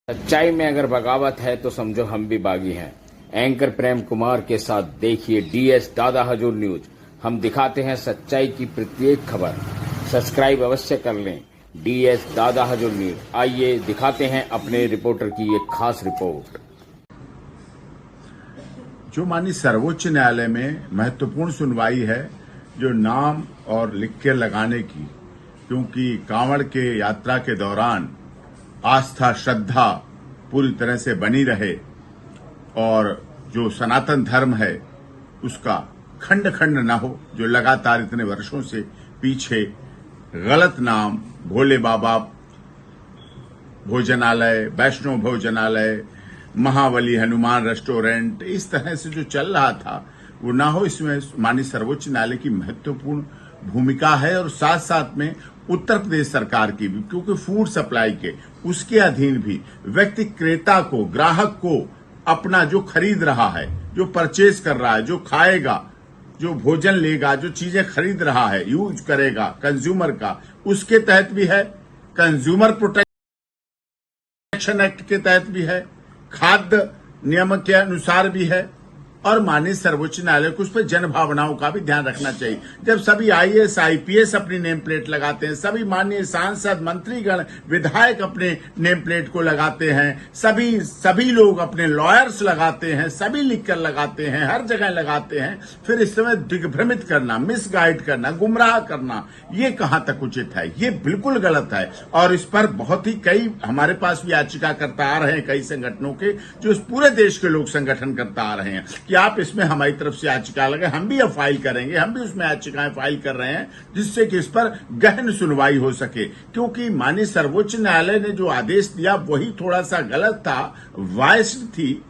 सच्चाई में अगर बगावत है तो समझो हम भी बागी हैं। एंकर प्रेम कुमार के साथ देखिए डीएस दादा हजूर न्यूज। हम दिखाते हैं सच्चाई की प्रत्येक खबर। सब्सक्राइब अवश्य कर लें डीएस दादा हजूर न्यूज। आइए दिखाते हैं अपने रिपोर्टर की एक खास रिपोर्ट। जो माननीय सर्वोच्च न्यायालय में महत्वपूर्ण सुनवाई है, जो नाम और लिख के लगाने की, क्योंकि कांवड़ के यात्रा के दौरान आस्था श्रद्धा पूरी तरह से बनी रहे और जो सनातन धर्म है उसका खंड खंड न हो, जो लगातार इतने वर्षों से पीछे गलत नाम भोले बाबा भोजनालय, वैष्णव भोजनालय, महाबली हनुमान रेस्टोरेंट, इस तरह से जो चल रहा था वो ना हो। इसमें माननीय सर्वोच्च न्यायालय की महत्वपूर्ण भूमिका है और साथ साथ में उत्तर प्रदेश सरकार की भी, क्योंकि फूड सप्लाई के उसके अधीन भी व्यक्ति क्रेता को, ग्राहक को अपना जो खरीद रहा है, जो परचेज कर रहा है, जो खाएगा, जो भोजन लेगा, जो चीजें खरीद रहा है, यूज करेगा कंज्यूमर का, उसके तहत भी है, कंज्यूमर प्रोटेक्शन एक्ट के तहत भी है, खाद्य नियम के अनुसार भी है। और माननीय सर्वोच्च न्यायालय को उस पर जन भावनाओं का भी ध्यान रखना चाहिए। जब सभी आईएएस आईपीएस अपनी नेम प्लेट लगाते हैं, सभी माननीय सांसद मंत्रीगण विधायक अपने नेम प्लेट को लगाते हैं, सभी लोग अपने लॉयर्स लगाते हैं, सभी लिखकर लगाते हैं, हर जगह लगाते हैं, फिर इस समय दिग्भ्रमित करना, मिसगाइड करना, गुमराह करना, ये कहां तक उचित है? ये बिल्कुल गलत है। और इस पर बहुत ही कई हमारे पास भी याचिकाकर्ता आ रहे हैं, कई संगठनों के, जो इस पूरे देश के लोग संगठन करता आ रहे हैं कि आप इसमें हमारी तरफ से याचिका लगे, हम भी अब फाइल करेंगे, हम भी उसमें याचिकाएं फाइल कर रहे हैं, जिससे कि इस पर गहन सुनवाई हो सके। क्योंकि माननीय सर्वोच्च न्यायालय ने जो आदेश दिया वही थोड़ा सा गलत था, वायस्ड थी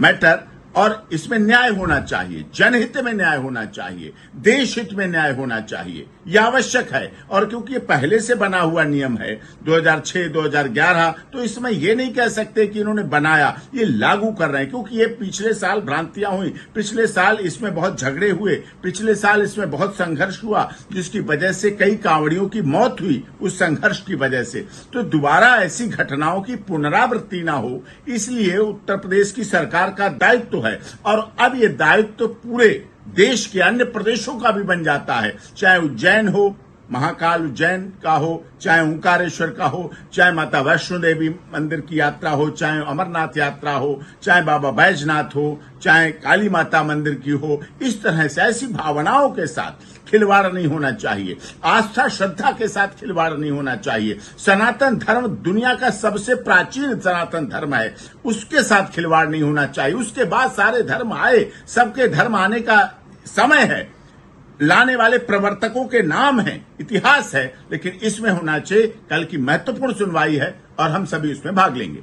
मैटर, और इसमें न्याय होना चाहिए, जनहित में न्याय होना चाहिए, देश हित में न्याय होना चाहिए, यह आवश्यक है। और क्योंकि ये पहले से बना हुआ नियम है 2006 2011, तो इसमें ये नहीं कह सकते कि इन्होंने बनाया, ये लागू कर रहे हैं। क्योंकि ये पिछले साल भ्रांतियां हुई, पिछले साल इसमें बहुत झगड़े हुए, पिछले साल इसमें बहुत संघर्ष हुआ, जिसकी वजह से कई कांवड़ियों की मौत हुई उस संघर्ष की वजह से। तो दोबारा ऐसी घटनाओं की पुनरावृत्ति ना हो, इसलिए उत्तर प्रदेश की सरकार का दायित्व है। और अब ये दायित्व पूरे देश के अन्य प्रदेशों का भी बन जाता है, चाहे उज्जैन हो, महाकाल उज्जैन का हो, चाहे ओंकारेश्वर का हो, चाहे माता वैष्णो देवी मंदिर की यात्रा हो, चाहे अमरनाथ यात्रा हो, चाहे बाबा बैजनाथ हो, चाहे काली माता मंदिर की हो। इस तरह से ऐसी भावनाओं के साथ खिलवाड़ नहीं होना चाहिए, आस्था श्रद्धा के साथ खिलवाड़ नहीं होना चाहिए। सनातन धर्म दुनिया का सबसे प्राचीन सनातन धर्म है, उसके साथ खिलवाड़ नहीं होना चाहिए। उसके बाद सारे धर्म आए, सबके धर्म आने का समय है, लाने वाले प्रवर्तकों के नाम हैं, इतिहास है, लेकिन इसमें होना चाहिए। कल की महत्वपूर्ण सुनवाई है और हम सभी उसमें भाग लेंगे।